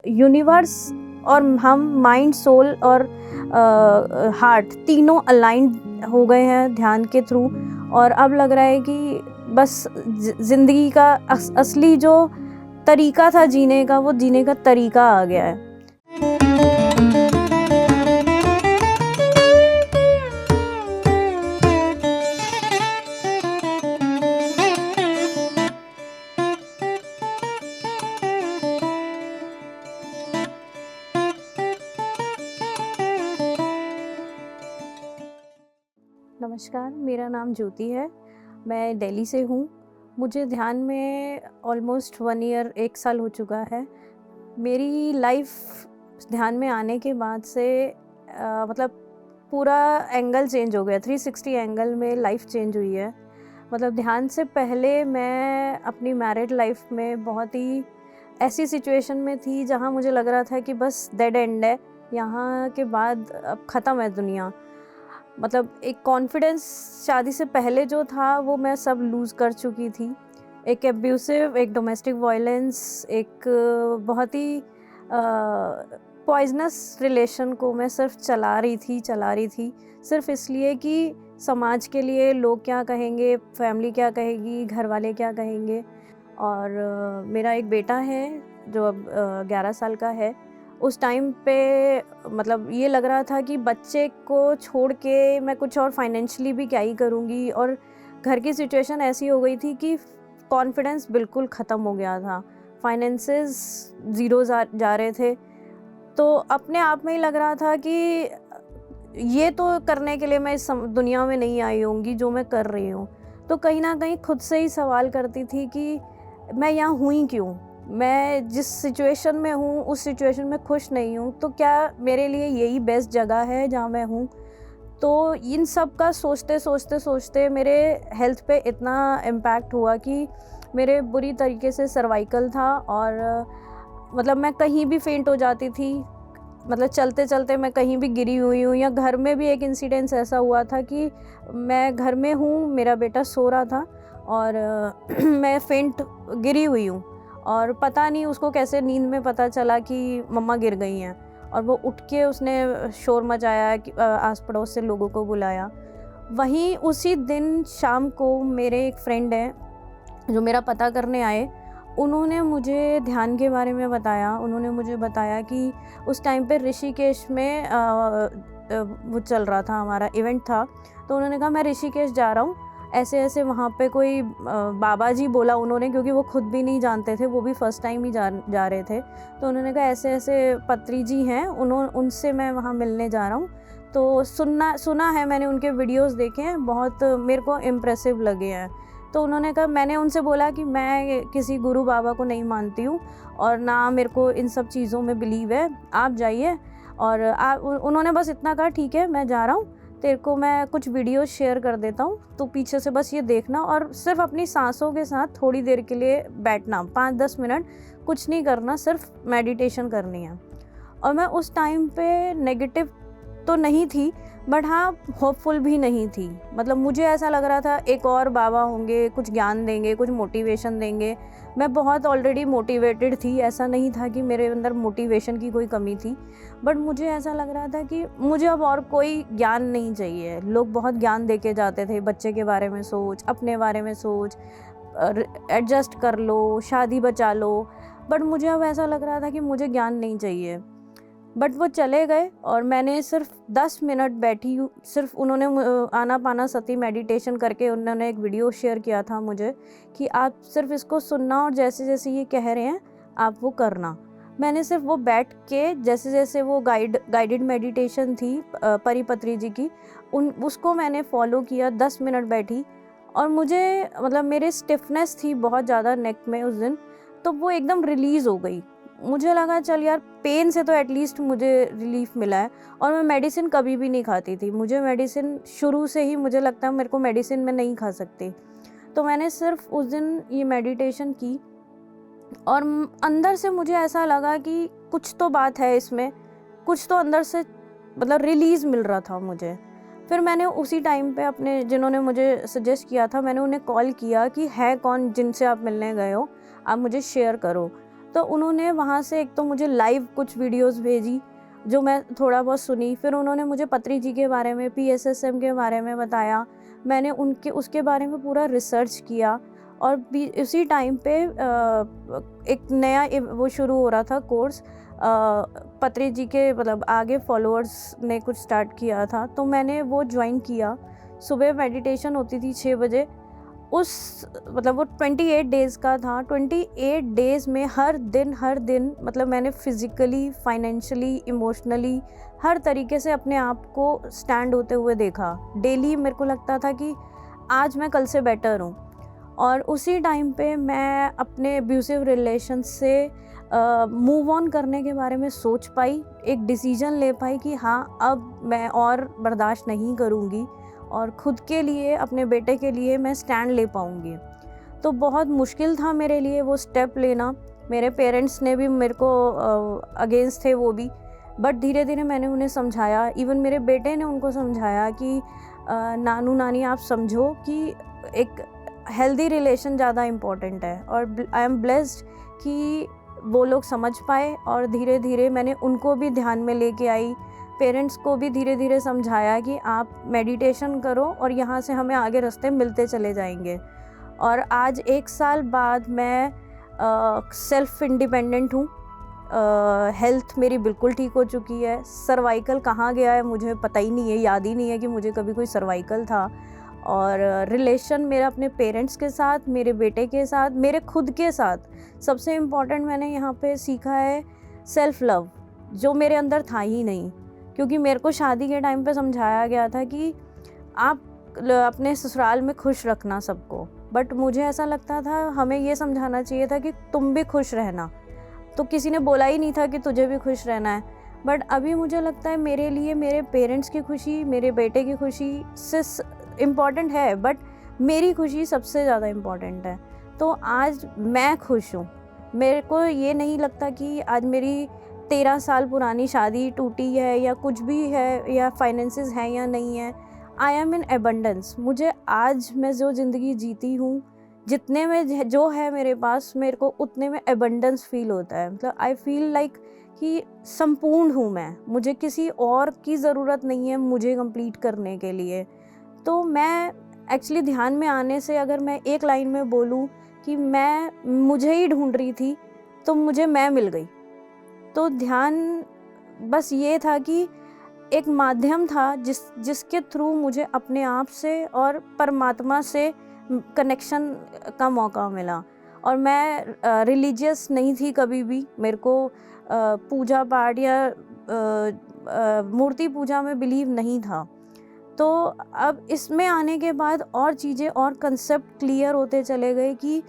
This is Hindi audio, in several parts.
यूनिवर्स और हम माइंड, सोल और हार्ट तीनों अलाइंड हो गए हैं ध्यान के थ्रू। और अब लग रहा है कि बस ज़िंदगी का असली जो तरीका था जीने का, वो जीने का तरीका आ गया है। नमस्कार, मेरा नाम ज्योति है। मैं दिल्ली से हूँ। मुझे ध्यान में ऑलमोस्ट 1 ईयर 1 साल हो चुका है। मेरी लाइफ ध्यान में आने के बाद से मतलब पूरा एंगल चेंज हो गया। 360 एंगल में लाइफ चेंज हुई है। मतलब ध्यान से पहले मैं अपनी मैरिड लाइफ में बहुत ही ऐसी सिचुएशन में थी जहाँ मुझे लग रहा था कि बस डेड एंड है, यहाँ के बाद अब ख़त्म है दुनिया। मतलब एक कॉन्फिडेंस शादी से पहले जो था वो मैं सब लूज़ कर चुकी थी। एक एब्यूसिव, एक डोमेस्टिक वायलेंस, एक बहुत ही पॉइजनस रिलेशन को मैं सिर्फ चला रही थी सिर्फ इसलिए कि समाज के लिए लोग क्या कहेंगे, फैमिली क्या कहेगी, घर वाले क्या कहेंगे। और मेरा एक बेटा है जो अब 11 साल का है। उस टाइम पे मतलब ये लग रहा था कि बच्चे को छोड़ के मैं कुछ और फाइनेंशियली भी क्या ही करूँगी, और घर की सिचुएशन ऐसी हो गई थी कि कॉन्फिडेंस बिल्कुल ख़त्म हो गया था, फाइनेंसेस ज़ीरो जा रहे थे। तो अपने आप में ही लग रहा था कि ये तो करने के लिए मैं इस दुनिया में नहीं आई होंगी जो मैं कर रही हूँ। तो कहीं ना कहीं खुद से ही सवाल करती थी कि मैं यहाँ हुई क्यों, मैं जिस सिचुएशन में हूँ उस सिचुएशन में खुश नहीं हूँ, तो क्या मेरे लिए यही बेस्ट जगह है जहाँ मैं हूँ। तो इन सब का सोचते मेरे हेल्थ पे इतना इम्पैक्ट हुआ कि मेरे बुरी तरीके से सर्वाइकल था, और मतलब मैं कहीं भी फेंट हो जाती थी। मतलब चलते चलते मैं कहीं भी गिरी हुई हूँ, या घर में भी एक इंसिडेंस ऐसा हुआ था कि मैं घर में हूँ, मेरा बेटा सो रहा था और मैं फेंट गिरी हुई हूँ, और पता नहीं उसको कैसे नींद में पता चला कि मम्मा गिर गई हैं, और वो उठ के उसने शोर मचाया कि आस पड़ोस से लोगों को बुलाया। वहीं उसी दिन शाम को मेरे एक फ्रेंड हैं जो मेरा पता करने आए, उन्होंने मुझे ध्यान के बारे में बताया। उन्होंने मुझे बताया कि उस टाइम पे ऋषिकेश में वो चल रहा था, हमारा इवेंट था। तो उन्होंने कहा मैं ऋषिकेश जा रहा हूँ, ऐसे ऐसे वहाँ पे कोई बाबा जी बोला उन्होंने, क्योंकि वो खुद भी नहीं जानते थे, वो भी फर्स्ट टाइम ही जा रहे थे। तो उन्होंने कहा ऐसे ऐसे पत्री जी हैं, उनसे मैं वहाँ मिलने जा रहा हूँ। तो सुना है मैंने, उनके वीडियोस देखे हैं, बहुत मेरे को इम्प्रेसिव लगे हैं। तो उन्होंने कहा, मैंने उनसे बोला कि मैं किसी गुरु बाबा को नहीं मानती हूँ और ना मेरे को इन सब चीज़ों में बिलीव है, आप जाइए। और उन्होंने बस इतना कहा ठीक है मैं जा रहा हूँ, तेरे को मैं कुछ वीडियो शेयर कर देता हूँ, तो पीछे से बस ये देखना और सिर्फ अपनी सांसों के साथ थोड़ी देर के लिए बैठना, 5-10 मिनट कुछ नहीं करना, सिर्फ मेडिटेशन करनी है। और मैं उस टाइम पे नेगेटिव तो नहीं थी, बट हाँ होपफुल भी नहीं थी। मतलब मुझे ऐसा लग रहा था एक और बाबा होंगे, कुछ ज्ञान देंगे, कुछ मोटिवेशन देंगे। मैं बहुत ऑलरेडी मोटिवेटेड थी, ऐसा नहीं था कि मेरे अंदर मोटिवेशन की कोई कमी थी, बट मुझे ऐसा लग रहा था कि मुझे अब और कोई ज्ञान नहीं चाहिए। लोग बहुत ज्ञान दे के जाते थे, बच्चे के बारे में सोच, अपने बारे में सोच, एडजस्ट कर लो, शादी बचा लो, बट मुझे अब ऐसा लग रहा था कि मुझे ज्ञान नहीं चाहिए। बट वो चले गए और मैंने सिर्फ 10 मिनट बैठी हूँ। सिर्फ उन्होंने आनापाना सती मेडिटेशन करके उन्होंने एक वीडियो शेयर किया था मुझे कि आप सिर्फ इसको सुनना और जैसे जैसे ये कह रहे हैं आप वो करना। मैंने सिर्फ वो बैठ के जैसे जैसे वो गाइडेड मेडिटेशन थी परिपत्री जी की, उसको मैंने फॉलो किया। 10 मिनट बैठी और मुझे मतलब मेरे स्टिफनेस थी बहुत ज़्यादा नेक में उस दिन, तो वो एकदम रिलीज़ हो गई। मुझे लगा चल यार पेन से तो एटलीस्ट मुझे रिलीफ मिला है। और मैं मेडिसिन कभी भी नहीं खाती थी, मुझे मेडिसिन शुरू से ही मुझे लगता है मेरे को मेडिसिन में नहीं खा सकती। तो मैंने सिर्फ उस दिन ये मेडिटेशन की और अंदर से मुझे ऐसा लगा कि कुछ तो बात है इसमें, कुछ तो अंदर से मतलब रिलीज़ मिल रहा था मुझे। फिर मैंने उसी टाइम पे अपने जिन्होंने मुझे सजेस्ट किया था, मैंने उन्हें कॉल किया कि है कौन जिनसे आप मिलने गए हो, आप मुझे शेयर करो। तो उन्होंने वहाँ से एक तो मुझे लाइव कुछ वीडियोस भेजी जो मैं थोड़ा बहुत सुनी, फिर उन्होंने मुझे पत्री जी के बारे में, PSSM के बारे में बताया। मैंने उसके बारे में पूरा रिसर्च किया और भी उसी टाइम पे एक नया वो शुरू हो रहा था कोर्स, पत्री जी के मतलब आगे फॉलोअर्स ने कुछ स्टार्ट किया था, तो मैंने वो ज्वाइन किया। सुबह मेडिटेशन होती थी 6 बजे। उस मतलब वो 28 डेज़ का था। 28 डेज़ में हर दिन मतलब मैंने फिज़िकली, फाइनेंशियली, इमोशनली हर तरीके से अपने आप को स्टैंड होते हुए देखा। डेली मेरे को लगता था कि आज मैं कल से बेटर हूँ। और उसी टाइम पे मैं अपने अब्यूसिव रिलेशन से मूव ऑन करने के बारे में सोच पाई, एक डिसीजन ले पाई कि हाँ, अब मैं और बर्दाश्त नहीं करूँगी और ख़ुद के लिए, अपने बेटे के लिए मैं स्टैंड ले पाऊँगी। तो बहुत मुश्किल था मेरे लिए वो स्टेप लेना। मेरे पेरेंट्स ने भी मेरे को अगेंस्ट थे वो भी, बट धीरे धीरे मैंने उन्हें समझाया। इवन मेरे बेटे ने उनको समझाया कि नानू नानी आप समझो कि एक हेल्दी रिलेशन ज़्यादा इम्पॉर्टेंट है। और आई एम ब्लेस्ड कि वो लोग समझ पाए और धीरे धीरे मैंने उनको भी ध्यान में लेके आई। पेरेंट्स को भी धीरे धीरे समझाया कि आप मेडिटेशन करो और यहाँ से हमें आगे रास्ते मिलते चले जाएंगे। और आज 1 साल बाद मैं सेल्फ इंडिपेंडेंट हूँ। हेल्थ मेरी बिल्कुल ठीक हो चुकी है। सर्वाइकल कहाँ गया है मुझे पता ही नहीं है, याद ही नहीं है कि मुझे कभी कोई सर्वाइकल था। और रिलेशन मेरा अपने पेरेंट्स के साथ, मेरे बेटे के साथ, मेरे खुद के साथ, सबसे इम्पॉर्टेंट मैंने यहाँ पे सीखा है सेल्फ लव, जो मेरे अंदर था ही नहीं। क्योंकि मेरे को शादी के टाइम पे समझाया गया था कि आप अपने ससुराल में खुश रखना सबको, बट मुझे ऐसा लगता था हमें ये समझाना चाहिए था कि तुम भी खुश रहना। तो किसी ने बोला ही नहीं था कि तुझे भी खुश रहना है। बट अभी मुझे लगता है मेरे लिए मेरे पेरेंट्स की खुशी, मेरे बेटे की खुशी से इम्पॉर्टेंट है, बट मेरी खुशी सबसे ज़्यादा इम्पॉर्टेंट है। तो आज मैं खुश हूँ। मेरे को ये नहीं लगता कि आज मेरी 13 साल पुरानी शादी टूटी है या कुछ भी है या फाइनेंसेस हैं या नहीं है। I am in abundance. मुझे आज मैं जो ज़िंदगी जीती हूँ, जितने में जो है मेरे पास, मेरे को उतने में एबंडेंस फील होता है। मतलब आई फील लाइक कि संपूर्ण हूँ मैं, मुझे किसी और की ज़रूरत नहीं है मुझे कंप्लीट करने के लिए। तो मैं एक्चुअली ध्यान में आने से अगर मैं एक लाइन में बोलूँ कि मैं मुझे ही ढूंढ रही थी तो मुझे मैं मिल गई। तो ध्यान बस ये था कि एक माध्यम था जिसके थ्रू मुझे अपने आप से और परमात्मा से कनेक्शन का मौका मिला। और मैं रिलीजियस नहीं थी कभी भी। मेरे को पूजा पाठ या मूर्ति पूजा में बिलीव नहीं था। तो अब इसमें आने के बाद और चीज़ें और कंसेप्ट क्लियर होते चले गए कि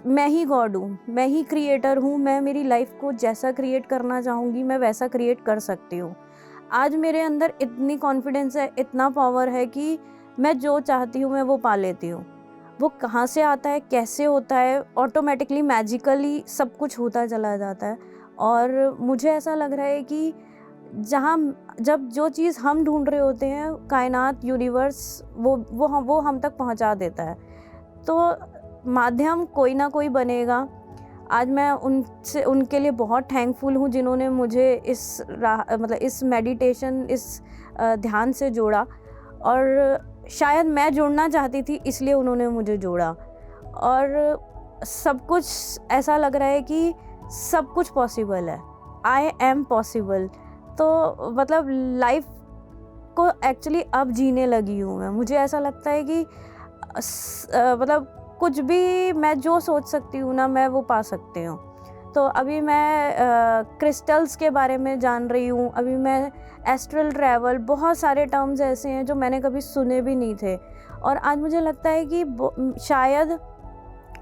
मैं ही गॉड हूँ, मैं ही क्रिएटर हूँ। मैं मेरी लाइफ को जैसा क्रिएट करना चाहूँगी मैं वैसा क्रिएट कर सकती हूँ। आज मेरे अंदर इतनी कॉन्फिडेंस है, इतना पावर है कि मैं जो चाहती हूँ मैं वो पा लेती हूँ। वो कहाँ से आता है, कैसे होता है, ऑटोमेटिकली मैजिकली सब कुछ होता चला जाता है। और मुझे ऐसा लग रहा है कि जब जो चीज़ हम ढूंढ रहे होते हैं, कायनात, यूनिवर्स वो हम तक पहुंचा देता है। तो माध्यम कोई ना कोई बनेगा। आज मैं उनके लिए बहुत थैंकफुल हूँ जिन्होंने मुझे इस मेडिटेशन, इस ध्यान से जोड़ा। और शायद मैं जुड़ना चाहती थी इसलिए उन्होंने मुझे जोड़ा। और सब कुछ ऐसा लग रहा है कि सब कुछ पॉसिबल है। I am possible. तो मतलब लाइफ को एक्चुअली अब जीने लगी हूँ मैं। मुझे ऐसा लगता है कि मतलब कुछ भी मैं जो सोच सकती हूँ ना, मैं वो पा सकती हूँ। तो अभी मैं क्रिस्टल्स के बारे में जान रही हूँ। अभी मैं एस्ट्रल ट्रैवल, बहुत सारे टर्म्स ऐसे हैं जो मैंने कभी सुने भी नहीं थे। और आज मुझे लगता है कि शायद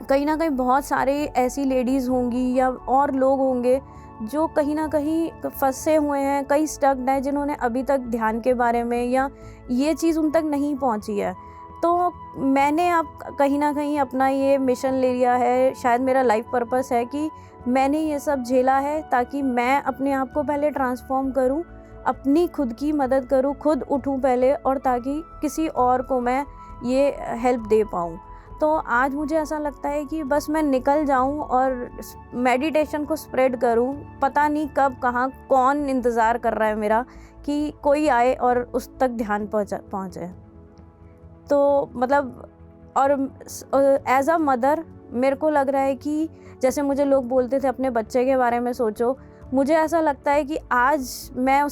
कहीं ना कहीं बहुत सारी ऐसी लेडीज़ होंगी या और लोग होंगे जो कहीं ना कहीं फंसे हुए हैं, कई स्टक्ड हैं, जिन्होंने अभी तक ध्यान के बारे में या ये चीज़ उन तक नहीं पहुंची है। तो मैंने अब कहीं ना कहीं अपना ये मिशन ले लिया है, शायद मेरा लाइफ पर्पस है कि मैंने ये सब झेला है ताकि मैं अपने आप को पहले ट्रांसफॉर्म करूं, अपनी खुद की मदद करूं, खुद उठूं पहले, और ताकि किसी और को मैं ये हेल्प दे पाऊं। तो आज मुझे ऐसा लगता है कि बस मैं निकल जाऊं और मेडिटेशन को स्प्रेड करूं। पता नहीं कब कहाँ कौन इंतज़ार कर रहा है मेरा कि कोई आए और उस तक ध्यान पहुँचे। तो मतलब और एज़ अ मदर मेरे को लग रहा है कि जैसे मुझे लोग बोलते थे अपने बच्चे के बारे में सोचो, मुझे ऐसा लगता है कि आज मैं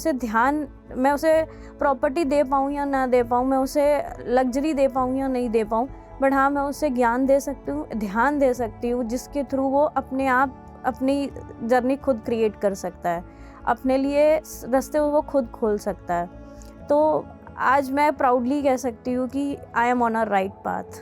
उसे प्रॉपर्टी दे पाऊँ या ना दे पाऊँ, मैं उसे लग्जरी दे पाऊँ या नहीं दे पाऊँ, बट हाँ, मैं उसे ज्ञान दे सकती हूँ, ध्यान दे सकती हूँ, जिसके थ्रू वो अपने आप अपनी जर्नी खुद क्रिएट कर सकता है, अपने लिए रास्ते वो खुद खोल सकता है। तो आज मैं प्राउडली कह सकती हूँ कि I am on a right path.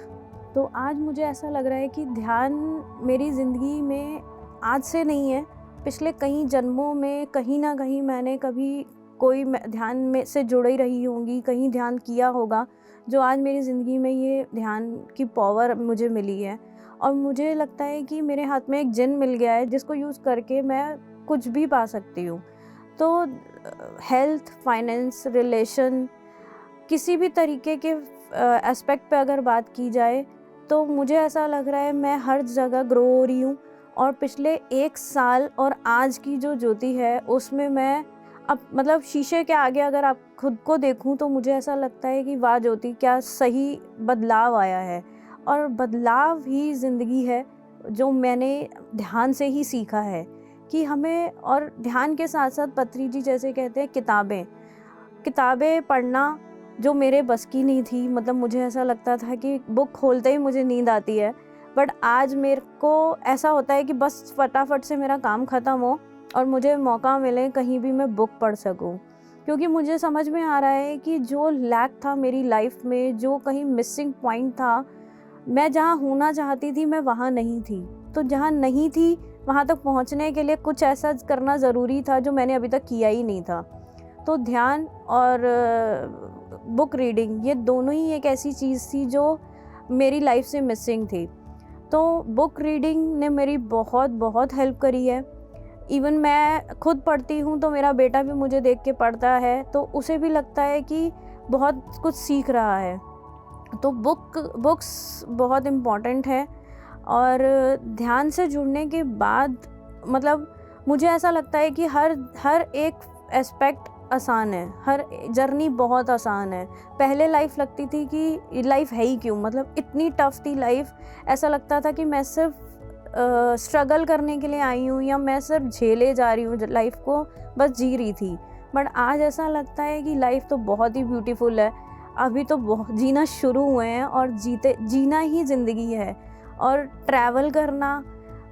तो आज मुझे ऐसा लग रहा है कि ध्यान मेरी ज़िंदगी में आज से नहीं है, पिछले कई जन्मों में कहीं ना कहीं मैंने कभी कोई ध्यान में से जुड़ ही रही होंगी, कहीं ध्यान किया होगा, जो आज मेरी ज़िंदगी में ये ध्यान की पावर मुझे मिली है। और मुझे लगता है कि मेरे हाथ में एक जिन मिल गया है जिसको यूज़ करके मैं कुछ भी पा सकती हूँ। तो हेल्थ, फाइनेंस, रिलेशन, किसी भी तरीके के एस्पेक्ट पे अगर बात की जाए तो मुझे ऐसा लग रहा है मैं हर जगह ग्रो हो रही हूँ। और पिछले 1 साल और आज की जो ज्योति है उसमें मैं अब मतलब शीशे के आगे अगर आप खुद को देखूं तो मुझे ऐसा लगता है कि वाह ज्योति, क्या सही बदलाव आया है। और बदलाव ही ज़िंदगी है, जो मैंने ध्यान से ही सीखा है कि हमें। और ध्यान के साथ साथ पत्री जी जैसे कहते हैं किताबें पढ़ना जो मेरे बस की नहीं थी। मतलब मुझे ऐसा लगता था कि बुक खोलते ही मुझे नींद आती है, बट आज मेरे को ऐसा होता है कि बस फटाफट से मेरा काम ख़त्म हो और मुझे मौका मिले कहीं भी मैं बुक पढ़ सकूं। क्योंकि मुझे समझ में आ रहा है कि जो लैक था मेरी लाइफ में, जो कहीं मिसिंग पॉइंट था, मैं जहाँ होना चाहती थी मैं वहाँ नहीं थी। तो जहाँ नहीं थी वहाँ तक पहुँचने के लिए कुछ ऐसा करना ज़रूरी था जो मैंने अभी तक किया ही नहीं था। तो ध्यान और बुक रीडिंग, ये दोनों ही एक ऐसी चीज़ थी जो मेरी लाइफ से मिसिंग थी। तो बुक रीडिंग ने मेरी बहुत बहुत हेल्प करी है। इवन मैं खुद पढ़ती हूँ तो मेरा बेटा भी मुझे देख के पढ़ता है, तो उसे भी लगता है कि बहुत कुछ सीख रहा है। तो बुक्स बहुत इम्पॉर्टेंट है। और ध्यान से जुड़ने के बाद मतलब मुझे ऐसा लगता है कि हर एक एस्पेक्ट आसान है, हर जर्नी बहुत आसान है। पहले लाइफ लगती थी कि लाइफ है ही क्यों, मतलब इतनी टफ थी लाइफ, ऐसा लगता था कि मैं सिर्फ स्ट्रगल करने के लिए आई हूँ या मैं सिर्फ झेले जा रही हूँ लाइफ को, बस जी रही थी। बट आज ऐसा लगता है कि लाइफ तो बहुत ही ब्यूटीफुल है, अभी तो बहुत जीना शुरू हुए हैं और जीना ही ज़िंदगी है। और ट्रैवल करना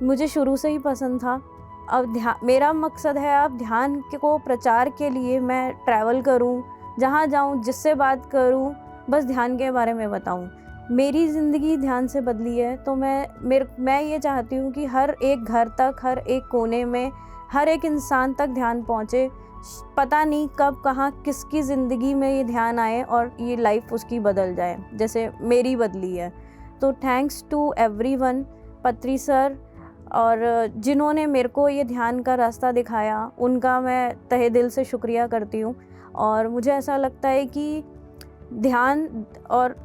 मुझे शुरू से ही पसंद था। अब मेरा मकसद है अब ध्यान को प्रचार के लिए मैं ट्रैवल करूं, जहां जाऊं, जिससे बात करूं, बस ध्यान के बारे में बताऊं। मेरी ज़िंदगी ध्यान से बदली है, तो मैं ये चाहती हूँ कि हर एक घर तक, हर एक कोने में, हर एक इंसान तक ध्यान पहुँचे। पता नहीं कब कहाँ किसकी ज़िंदगी में ये ध्यान आए और ये लाइफ उसकी बदल जाए जैसे मेरी बदली है। तो थैंक्स टू एवरीवन, पत्री सर, और जिन्होंने मेरे को ये ध्यान का रास्ता दिखाया, उनका मैं तहे दिल से शुक्रिया करती हूँ। और मुझे ऐसा लगता है कि ध्यान और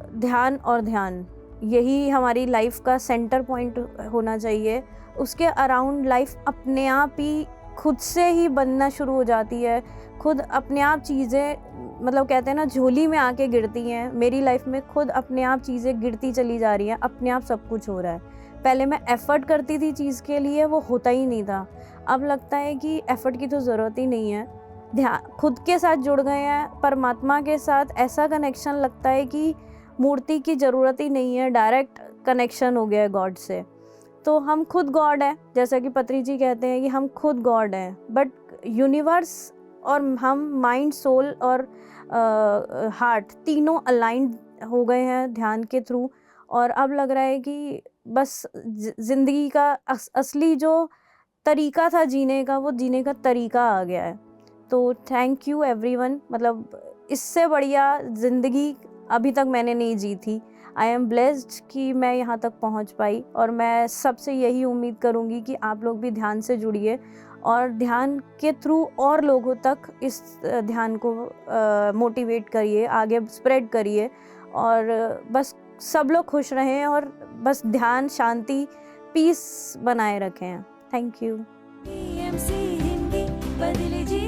ध्यान यही हमारी लाइफ का सेंटर पॉइंट होना चाहिए। उसके अराउंड लाइफ अपने आप ही खुद से ही बनना शुरू हो जाती है। खुद अपने आप चीज़ें, मतलब कहते हैं ना, झोली में आके गिरती हैं। मेरी लाइफ में खुद अपने आप चीज़ें गिरती चली जा रही हैं, अपने आप सब कुछ हो रहा है। पहले मैं एफ़र्ट करती थी चीज़ के लिए, वो होता ही नहीं था। अब लगता है कि एफ़र्ट की तो ज़रूरत ही नहीं है। ध्यान खुद के साथ जुड़ गए हैं, परमात्मा के साथ ऐसा कनेक्शन लगता है कि मूर्ति की ज़रूरत ही नहीं है, डायरेक्ट कनेक्शन हो गया है गॉड से। तो हम खुद गॉड हैं, जैसा कि पत्री जी कहते हैं कि हम खुद गॉड हैं। बट यूनिवर्स और हम माइंड, सोल और हार्ट तीनों अलाइंड हो गए हैं ध्यान के थ्रू। और अब लग रहा है कि बस ज़िंदगी का असली जो तरीका था जीने का, वो जीने का तरीका आ गया है। तो थैंक यू एवरीवन। मतलब इससे बढ़िया ज़िंदगी अभी तक मैंने नहीं जी थी। आई एम ब्लेस्ड कि मैं यहाँ तक पहुँच पाई। और मैं सबसे यही उम्मीद करूँगी कि आप लोग भी ध्यान से जुड़िए और ध्यान के थ्रू और लोगों तक इस ध्यान को मोटिवेट करिए, आगे स्प्रेड करिए। और बस सब लोग खुश रहें और बस ध्यान, शांति, पीस बनाए रखें। Thank you. PMC हिंदी बदले जी